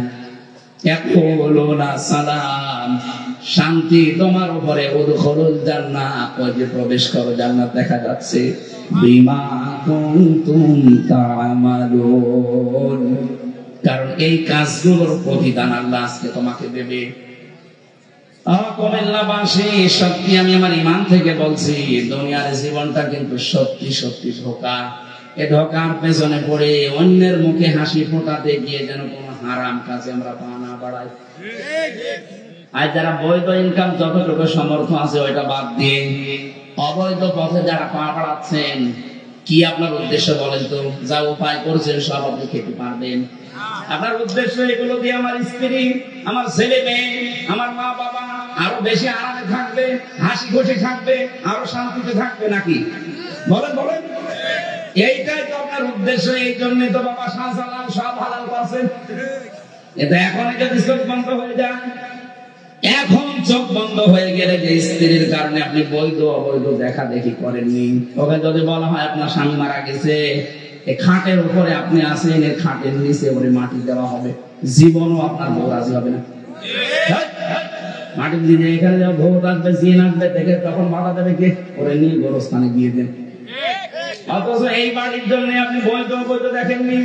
ইয়াকুলুনা সালাম, শান্তি তোমার উপরে, উদখুলুল জান্নাহ, ওই যে প্রবেশ করো জান্নাত দেখা যাচ্ছে, বিমা কুনতুম তা'মালুন, কারণ এই কাজগুলোর প্রতিদান আল্লাহ আজকে তোমাকে দেবে। কুমিল্লাবাসী, সত্যি আমি আমার ঈমান থেকে বলছি, দুনিয়ার জীবনটা কিন্তু সত্যি সত্যি ধোঁকা। এই ধোঁকার পেছনে পড়ে অন্যের মুখে হাসি ফোটাতে গিয়ে যেন কোন হারাম কাজে আমরা পা না বাড়াই। আর যারা বৈধ ইনকাম যতটুকু সমর্থ আছে ওইটা বাদ দিয়ে অবৈধ পথে যারা পা বাড়াচ্ছেন, কি আপনার উদ্দেশ্য বলেন তো? যা উপায় করছেন সব আপনি খেতে পারবেন। আপনার উদ্দেশ্য এগুলো দিয়ে আমার স্ত্রী, আমার ছেলে মেয়ে, আমার মা বাবা আরো বেশি আরামে থাকবে, হাসি খুশি থাকবে, আরো শান্তিতে থাকবে নাকি? বলেন বলেন, এইটাই তো আপনার উদ্দেশ্য। এই জন্য তো বাবা শাহজালাল সব হালাল করছেন। এটা এখন যদি চোখ বন্ধ হয়ে যায়, এখন চোখ বন্ধ হয়ে গেলে যে স্ত্রীর কারণে আপনি বৈধ অবৈধ দেখা দেখি করেননি, ওকে যদি বলা হয় আপনার স্বামী মারা গেছে, এই খাটের উপরে আপনি আসেন, এই খাটের নিচে ওরে মাটি দেওয়া হবে, জীবনও আপনার বউ রাজি হবে না। মাটি দিয়ে এখানে যাও, বউ আসবে, জিন আসবে, দেখে তখন বাধা দেবে কে? ওরে নিয়ে গোরস্থানে দিয়ে দেন। অথচ এই বাড়ির জন্য আপনি বৈধ অবৈধ দেখেননি।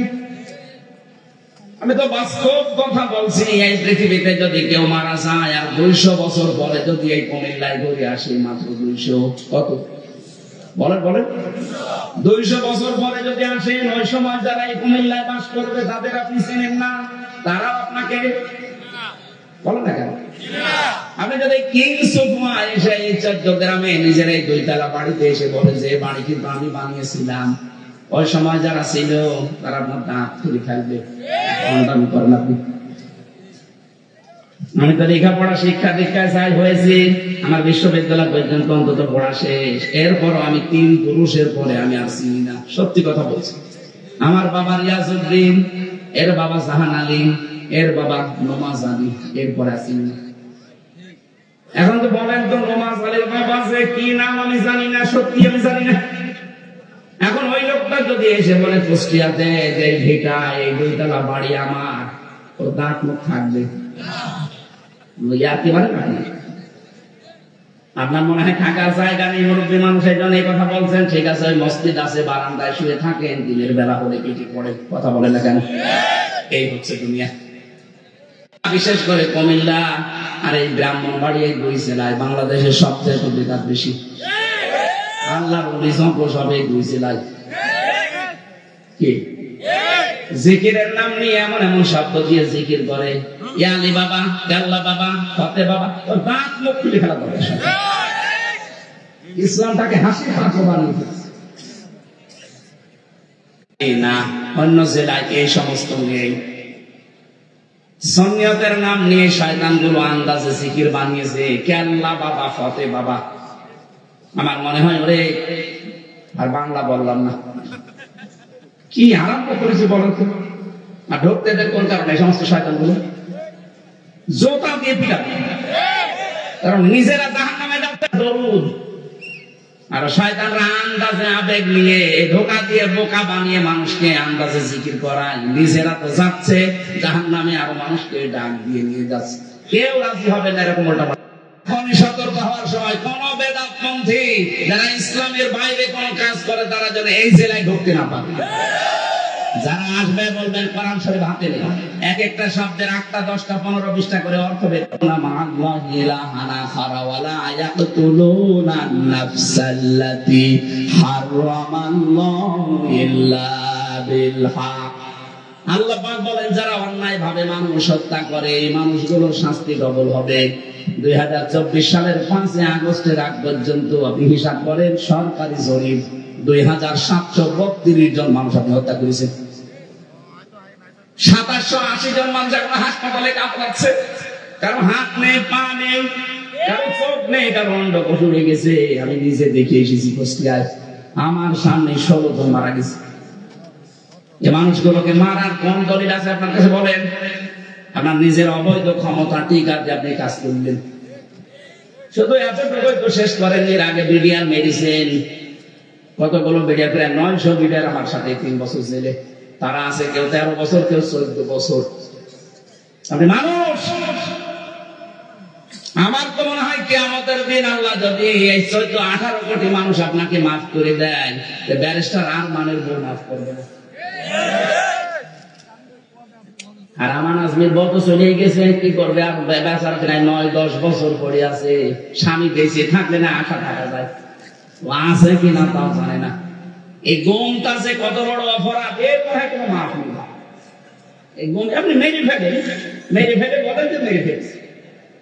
আমি তো বাস্তব কথা বলছি। এই পৃথিবীতে যদি কেউ মারা যায় আর 200 বছর পরে যদি এই কুমিল্লায় ঘুরে আসে, মাত্র 200, কত বলেন বলেন, 200 বছর পরে যদি আসেন, ওই সময় যারা এই কুমিল্লায় বাস করবে তাদের আপনি চেনেন না, তারাও আপনাকে বলেন না কেন? আপনি যদি কিংসুকমা এসে এই 14 গ্রামে নিজের এই 2 তলা বাড়িতে এসে বলে যে বাড়ি কিন্তু আমি বানিয়েছিলাম, ওই সময় যারা ছিল তারা আপনার দাঁত খুলে ফেলবে। করেন আপনি? আমি তো লেখাপড়া শিক্ষা দীক্ষায় চাই হয়েছি, আমার বিশ্ববিদ্যালয় পর্যন্ত অন্তত পড়া শেষ। এরপরও আমি 3 পুরুষের পরে আমি আর চিনি না, সত্যি কথা বলছি। আমার বাবা রিয়াজউদ্দিন, এর বাবা জাহান আলী, এর বাবা নমাজ আলী, এরপরে আসিনি না। এখন তো বলেন তো, নমাজ আলীর বাবা যে কি নাম আমি জানি না, সত্যি আমি জানি না। এখন ওই লোকটা যদি এসে বলে কুষ্টিয়াতে যে ভিটা এই 2 তলা বাড়ি আমার, ওর দাঁত মুখ থাকবে? আপনার মনে হয় থাকার জায়গা নেই, মুরব্বী মানুষ এই জন্য এই কথা বলছেন। ঠিক আছে, ওই মসজিদ আছে, বারান্দায় শুয়ে থাকেন, দিনের বেলা হলে কেটে পড়ে, কথা বলে না কেন? এই হচ্ছে দুনিয়া। বিশেষ করে কুমিল্লা আর এই ব্রাহ্মণবাড়ি, এই 2 জেলায় বাংলাদেশের সবচেয়ে বিকাশ বেশি। আল্লাহর ওলি সব এই 2 জেলায়। কি জিকিরের নাম নিয়ে এমন এমন শব্দ দিয়ে জিকির করে, ইয়ালি বাবা, গাল্লা বাবা, ফতে বাবা, ওর দাঁত মুখ খুলে ফেলা দরকার। ইসলামটাকে হাসি হাসি বানিয়ে ফেলছে। না, অন্য জেলায় এই সমস্ত নেই। সুন্নিয়তের নাম নিয়ে শয়তানগুলো আন্দাজে জিকির বানিয়েছে, কেল্লা বাবা, ফতে বাবা। আমার মনে হয় ওরে আর বাংলা বললাম না, কি আরম্ভ করেছে বলেন তো? আর ঢুকতে দেন কোন কারণে? সমস্ত শয়তানগুলো জোতা দিয়ে পিটাবে, কারণ নিজেরা জাহান্নামে যাচ্ছে দরুদ, আর শয়তানরা আন্দাজে আবেগ নিয়ে ধোঁকা দিয়ে বোকা বানিয়ে মানুষকে আন্দাজে জিকির করায়। নিজেরা তো যাচ্ছে জাহান্নামে, আর মানুষকে ডাক দিয়ে নিয়ে যাচ্ছে। কেউ রাজি হবে না এরকম ওটা। সতর্ক হওয়ার সময় কোন বেদাতপন্থী যারা ইসলামের বাইরে কোন কাজ করে তারা যেন এই জেলায় ঢুকতে না পারে। যারা আসবে বলবেন কোরআন শরীফ হাতে নেই, এক একটা শব্দের 8টা 10টা 15 20টা করে অর্থ বের না। মাআল্লাহি ইলাহানা খারাওয়ালা ইয়াকতুলুনা নাফসাল্লাতী হারামাল্লাহু ইল্লা বিল হক। আল্লাহ পাক বলেন যারা অন্যায় ভাবে মানুষ হত্যা করে এই মানুষগুলোর শাস্তি ডবল হবে। 2024 সালের 5 আগস্টের আগ পর্যন্ত আপনি হিসাব করেন, সরকারি জরিপ 2732 জন মানুষ আপনি হত্যা করেছেন। 2780 জন মানুষ এখন হাসপাতালে কাতরাচ্ছে, কারো হাত নেই, পা নেই, কারো চোখ নেই, কারো অন্ডকোষ উড়ে গেছে। আমি নিজে দেখে এসেছি কুষ্টিয়ায়, আমার সামনে 16 জন মারা গেছে। এই মানুষগুলোকে মারার কোন দলিল আছে আপনার কাছে বলেন? আপনার নিজের অবৈধ ক্ষমতা ঠিক আছে, আপনি কাজ করলেন। শুধু এতটুকুই তো শেষ করেন। এর আগে বিডিআর মেডিসিন কতগুলো বিডিআর, প্রায় 900 বিডিআর আমার সাথে 3 বছর জেলে। তারা আছে কেউ 13 বছর, কেউ 14 বছর। আপনি মানুষ, আমার তো মনে হয় কিয়ামতের দিন আল্লাহ যদি এই 14-18 কোটি মানুষ আপনাকে মাফ করে দেয়, ব্যারিস্টার আর মানের বউ মাফ করবে না। আর আমার আজমির বউ তো চলে গেছে, কি করবে? আর বেচার প্রায় 9-10 বছর পড়ে আছে। স্বামী বেঁচে থাকলে না আশা থাকা যায়, ও আছে কিনা তাও জানে না। এই গুমটা যে কত বড় অপরাধ, এর কথা কোনো মাফ নেই। এই গুম আপনি মেরে ফেলে বলেন যে মেরে ফেলছে,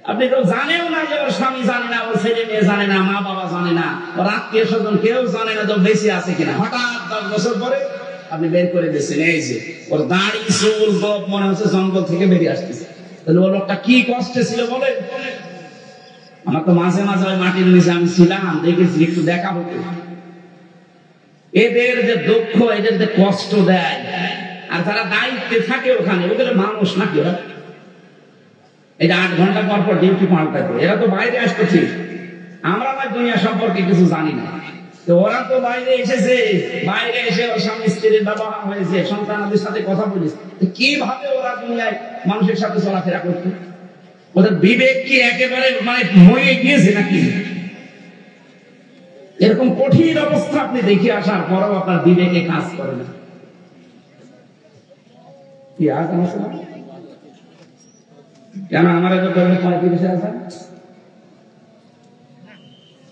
আপনি তো জানেও না যে ওর স্বামী জানে না, ওর ছেলে মেয়ে জানে না, মা বাবা জানে না, ওর আত্মীয় স্বজন কেউ জানে না তো বেঁচে আছে কিনা। হঠাৎ 10 বছর পরে আপনি বের করে দিচ্ছেন, এই যে ওর দাড়ি চুল গোপ মনে হচ্ছে জঙ্গল থেকে বেরিয়ে আসতেছে। তাহলে ও লোকটা কি কষ্টে ছিল বলে। আমার তো মাঝে মাঝে ওই মাটির নিচে আমি ছিলাম, দেখেছি, একটু দেখা হতো। এদের যে দুঃখ, এদের যে কষ্ট দেয়, আর যারা দায়িত্বে থাকে ওখানে, ওদের মানুষ নাকি ওরা? এই যে 8 ঘন্টা পর পর ডিউটি পাল্টায়, এরা তো বাইরে আসতো ঠিক, আমরা না দুনিয়া সম্পর্কে কিছু জানি না। তো ওরা তো বাইরে এসেছে, বাইরে এসে ওর স্বামী স্ত্রীর ব্যবহার হয়েছে, সন্তানদের সাথে কথা বলেছে, কিভাবে ওরা দুনিয়ায় মানুষের সাথে চলাফেরা করতো? ওদের বিবেক কি একেবারে মানে মরে গিয়েছে নাকি? এরকম কঠিন অবস্থা আপনি দেখে আসার পরও আপনার বিবেকে কাজ করে না। কি আর সমস্যা? কেন আমার তো 35-এ আছে?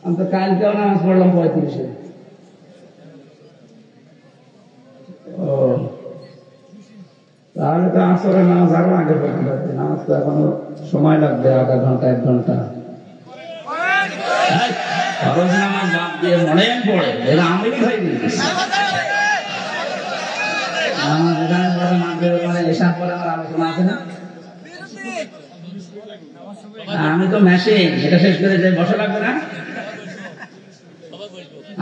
আমি তো কালকেও নামাজ পড়লাম 35-এ। ও, তাহলে তো আসরের নামাজ আরো আগে পড়তে পারছি। নামাজ তো এখনো সময় লাগবে, আধা ঘন্টা 1 ঘন্টা। ফরজ নামাজ বাদ দিয়ে মনে পড়ে, এরা আমি খাই দিয়েছি। নামাজ এখানে পড়ে মাগরিব মানে এশার পরে আমার আলোচনা আছে না? আমি তো মেশিন, এটা শেষ করে যে বসে লাগবে না।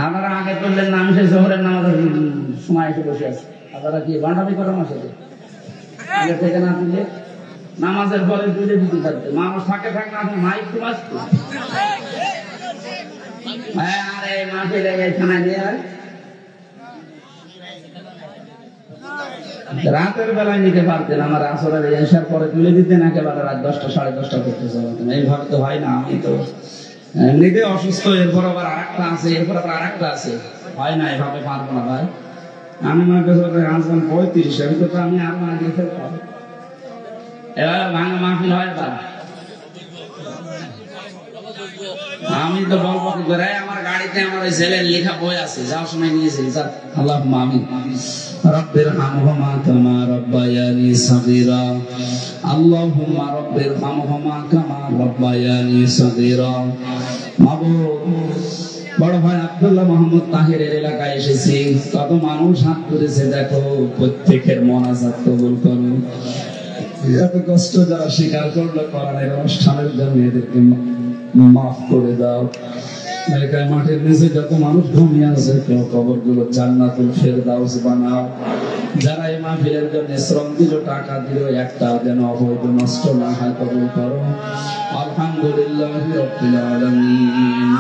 আপনারা আগে করলেন না, আমি সেই জোহরের নামাজের সময় এসে বসে আছি। আপনারা কি বান্ডামি করেন আমার সাথে? আগে থেকে না তুলে নামাজের পরে তুলে দিতে থাকবে, মানুষ থাকে থাক না মাইক তো আসতো। আরে মাঠে লেগে খানা দিয়ে রাতের বেলায় নিতে পারতেন, আমার আসরের এসার পরে তুলে দিতেন, একেবারে রাত 10টা 10:30 করতে চলতেন। এইভাবে তো হয় না। আমি তো এমনিতে অসুস্থ, এরপর আবার আরেকটা আছে, এরপর আবার আরেকটা আছে, হয় না, এভাবে পারবো না ভাই। আমি মনে করছি আসবেন 35, আমি তো আমি আরো আগে এবার ভাঙা মাহফিল হয়। আমি তো বলবো কি করে, আমার গাড়িতে আমার ওই ছেলের লেখা বই আছে, যাওয়ার সময় নিয়েছি। আল্লাহুম্মা আমিন। রব্বির হামহুমা কামা রাব্বায়ানি সাগীরা, আল্লাহুম্মা রব্বির হামহুমা কামা রাব্বায়ানি সাগীরা। মাবুদ, বড় ভাই আব্দুল্লাহ মাহমুদ তাহিরের এলাকায় এসেছি, কত মানুষ হাত তুলেছে দেখো, প্রত্যেকের মোনাজাত কবুল করো। এত কষ্ট যারা স্বীকার করলো কোরআনের অনুষ্ঠানের জন্য, এদেরকে মাফ করে দাও। এলাকায় মাঠের নিচে যত মানুষ ঘুমিয়ে আছে, কবরগুলো জান্নাতুল ফেরদাউস বানাও। যারা এই মাহফিলের জন্য শ্রম দিল, টাকা দিল, একটাও যেন অবৈধ নষ্ট না হয়, কবুল করো। আলহামদুলিল্লাহি রাব্বিল আলামিন।